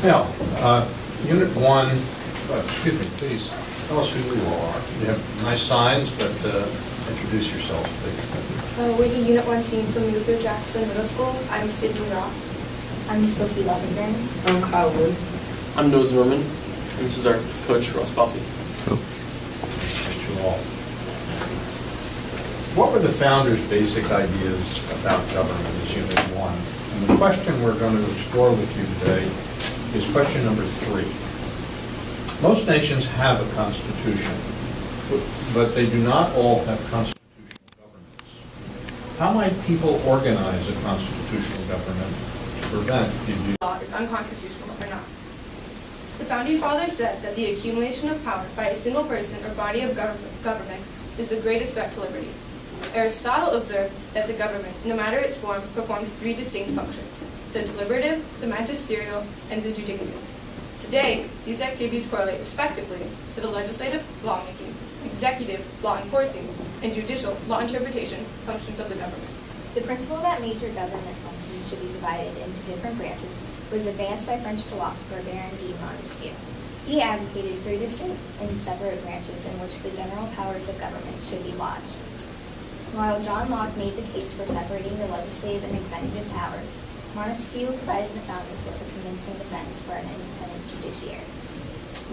Now, Unit 1, excuse me, please tell us who you are. You have nice signs, but introduce yourself, please. We're the Unit 1 team from Luther Jackson Middle School. I'm Sydney Rock. I'm Sophie Lovingren. I'm Kyle Wood. I'm Noah Zimmerman, and this is our coach, Ross Bossy. Nice to you all. What were the founders' basic ideas about government as Unit 1? And the question we're going to explore with you today is question number 3. Most nations have a constitution, but they do not all have constitutional governments. How might people organize a constitutional government to prevent the abuse? Law is unconstitutional or not. The Founding Fathers said that the accumulation of power by a single person or body of government is the greatest threat to liberty. Aristotle observed that the government, no matter its form, performed 3 distinct functions: the deliberative, the magisterial, and the judicative. Today, these activities correlate respectively to the legislative, lawmaking, executive, law enforcing, and judicial, law interpretation functions of the government. The principle that major government functions should be divided into different branches was advanced by French philosopher Baron de Montesquieu. He advocated 3 distinct and separate branches in which the general powers of government should be lodged. While John Locke made the case for separating the legislative and executive powers, Montesquieu provided the founders with a convincing defense for an independent judiciary.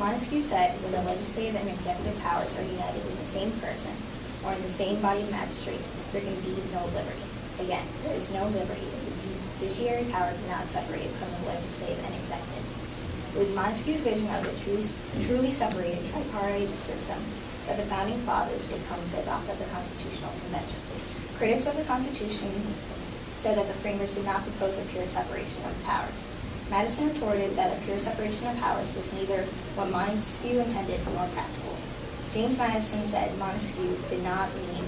Montesquieu said when the legislative and executive powers are united in the same person or in the same body of magistrates, there can be no liberty. Again, there is no liberty if the judiciary power cannot separate from the legislative and executive. It was Montesquieu's vision of the truly separated tripartite system that the Founding Fathers would come to adopt at the Constitutional Convention. Critics of the Constitution said that the framers did not propose a pure separation of powers. Madison retorted that a pure separation of powers was neither what Montesquieu intended nor practical. James Madison said Montesquieu did not mean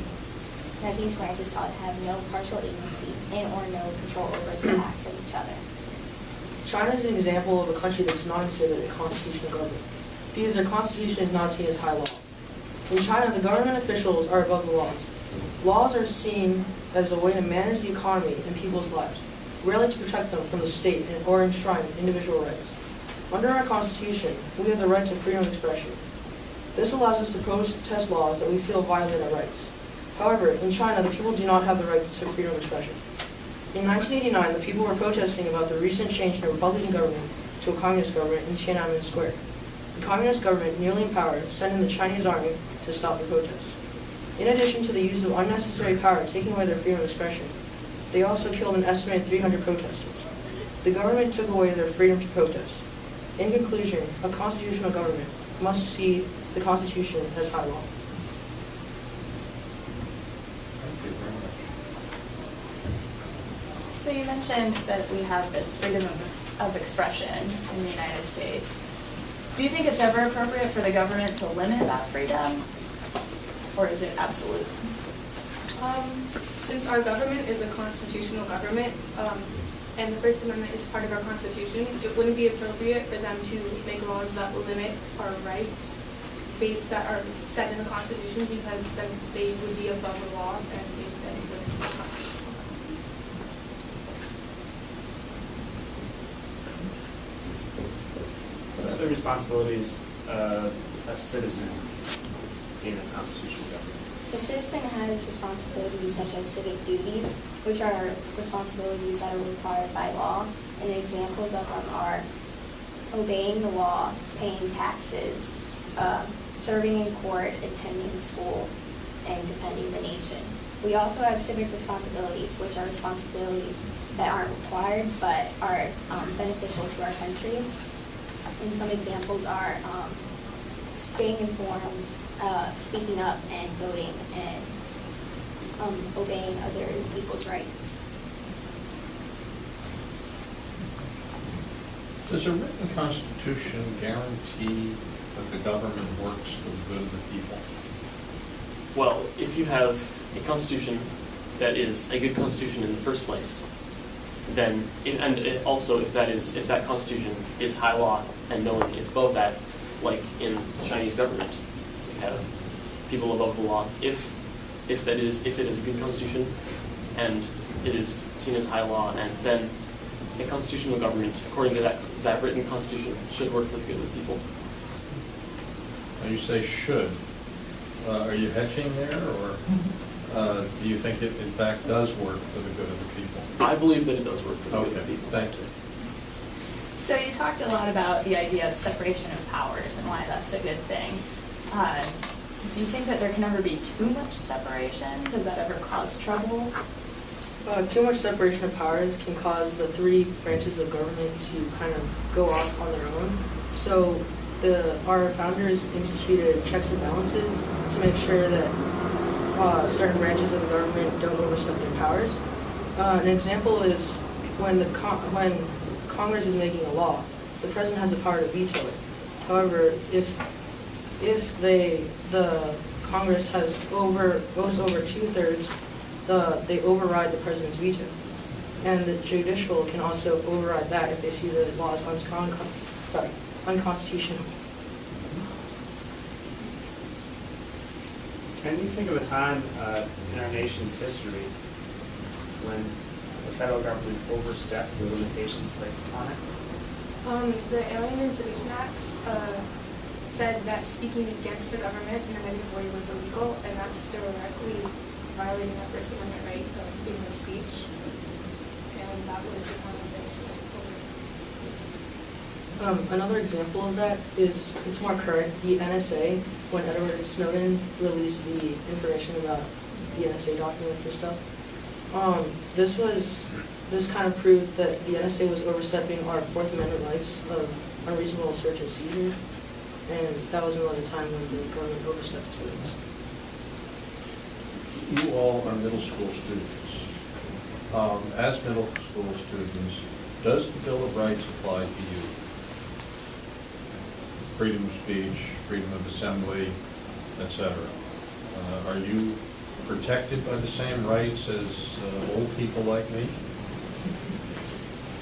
that these branches ought to have no partial agency and or no control over the acts of each other. China is an example of a country that does not exhibit a constitutional government because their constitution is not seen as high law. In China, the government officials are above the laws. Laws are seen as a way to manage the economy and people's lives, rarely to protect them from the state or enshrine individual rights. Under our Constitution, we have the right to freedom of expression. This allows us to protest laws that we feel violate our rights. However, in China, the people do not have the right to freedom of expression. In 1989, the people were protesting about the recent change in the Republican government to a communist government in Tiananmen Square. The communist government, newly in power, sent in the Chinese army to stop the protests. In addition to the use of unnecessary power taking away their freedom of expression, they also killed an estimated 300 protesters. The government took away their freedom to protest. In conclusion, a constitutional government must see the Constitution as high law. Thank you very much. So you mentioned that we have this freedom of expression in the United States. Do you think it's ever appropriate for the government to limit that freedom, or is it absolute? Since our government is a constitutional government, and the First Amendment is part of our Constitution, it wouldn't be appropriate for them to make laws that will limit our rights that are set in the Constitution, because then they would be above the law and they then wouldn't be constitutional. What are the responsibilities of a citizen in a constitutional government? The citizen has responsibilities such as civic duties, which are responsibilities that are required by law, and examples of them are obeying the law, paying taxes, serving in court, attending school, and defending the nation. We also have civic responsibilities, which are responsibilities that aren't required but are beneficial to our country. And some examples are staying informed, speaking up and voting, and obeying other people's rights. Does a written constitution guarantee that the government works for the good of the people? Well, if you have a constitution that is a good constitution in the first place, then, also if that constitution is high law and no one is above that, like in the Chinese government, we have people above the law. If it is a good constitution and it is seen as high law, and then a constitutional government, according to that written constitution, should work for the good of the people. Now you say should. Are you hedging there, or do you think it in fact does work for the good of the people? I believe that it does work for the good of the Okay, people. thank you. So you talked a lot about the idea of separation of powers and why that's a good thing. Do you think that there can ever be too much separation? Does that ever cause trouble? Too much separation of powers can cause the three branches of government to kind of go off on their own. So our founders instituted checks and balances to make sure that certain branches of the government don't overstep their powers. An example is when Congress is making a law, the president has the power to veto it. However, if the Congress goes over 2/3, they override the president's veto, and the judicial can also override that if they see the law is unconstitutional. Can you think of a time in our nation's history when the federal government overstepped the limitations placed upon it? The Alien Intimidation Act said that speaking against the government in a negative way was illegal, and that's directly violating that First Amendment right of freedom of speech. And that was the time of it. Another example of that is, it's more current, the NSA, when Edward Snowden released the information about the NSA documents and stuff. This kind of proved that the NSA was overstepping our Fourth Amendment rights of unreasonable search and seizure, and that was another time when the government overstepped its limits. You all are middle school students. As middle school students, does the Bill of Rights apply to you? Freedom of speech, freedom of assembly, etc. Are you protected by the same rights as old people like me?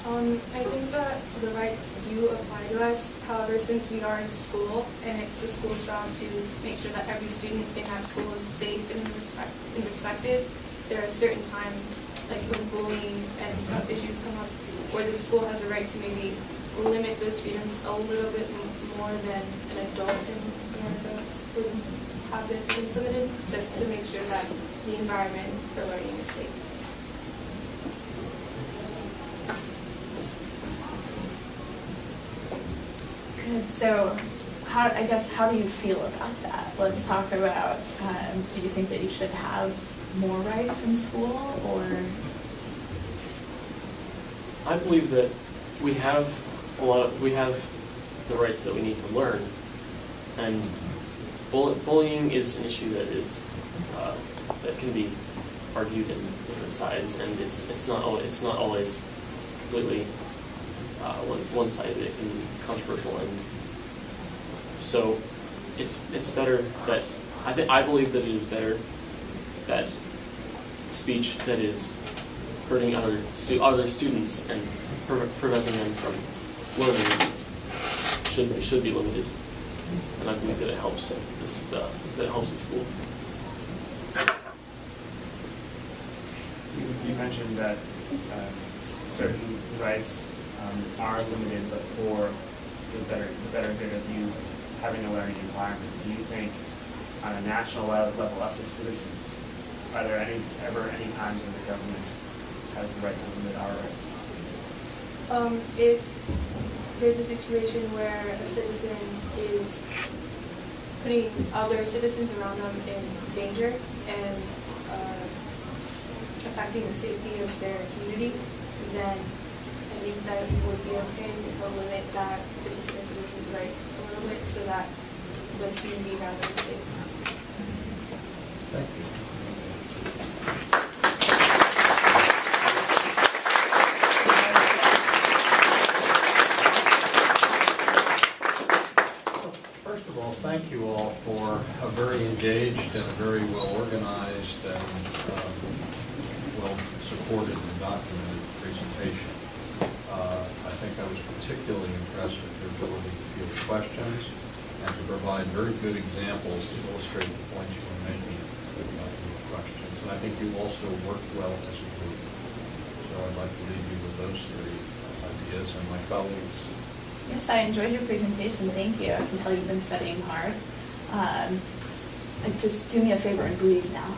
I think that the rights do apply to us. However, since we are in school and it's the school's job to make sure that every student in that school is safe and respected, there are certain times, like when bullying and stuff issues come up, where the school has a right to maybe limit those freedoms a little bit more than an adult in America would have their freedoms limited, just to make sure that the environment for learning is safe. Good. So, how do you feel about that? Let's talk about, do you think that you should have more rights in school, or? I believe that we have the rights that we need to learn, and bullying is an issue that can be argued in different sides, and it's not always completely one-sided. It can be controversial, and so it's better that I believe that it is better that speech that is hurting other students and preventing them from learning should be limited, and I believe that it helps the school. You mentioned that certain rights are limited, but for the better good of you having a learning environment. Do you think, on a national level, us as citizens, are there ever any times when the government has the right to limit our rights? If there's a situation where a citizen is putting other citizens around them in danger and affecting the safety of their community, then I think that it would be okay to limit that particular citizen's rights a little bit so that the community around them is safe. Thank you. First of all, thank you all for a very engaged and a very well-organized and well-supported and documented presentation. I think I was particularly impressed with your ability to field questions and to provide very good examples to illustrate the points you were making in your questions. And I think you also worked well as a group. So I'd like to leave you with those three ideas, and my colleagues. Yes, I enjoyed your presentation. Thank you. I can tell you've been studying hard. Just do me a favor and breathe now.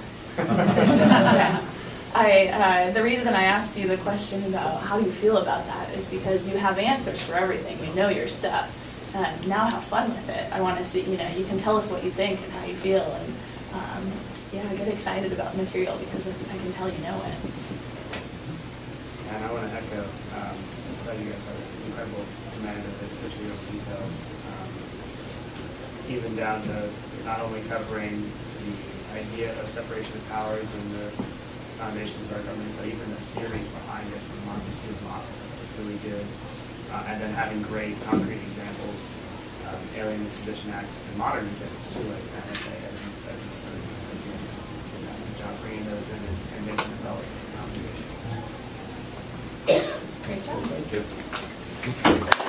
Yeah. The reason I asked you the question about how you feel about that is because you have answers for everything. You know your stuff. Now have fun with it. I want to see, you can tell us what you think and how you feel. And get excited about the material because I can tell you know it. And I want to echo that you guys have an incredible command of the material details, even down to not only covering the idea of separation of powers and the foundations of our government, but even the theories behind it from Montesquieu's model. It's really good. And then having great concrete examples, Alien and Sedition Acts, and modern examples too, like NSA, as you said. Fantastic job bringing those in and making them relevant to the conversation. Great job. Thank you.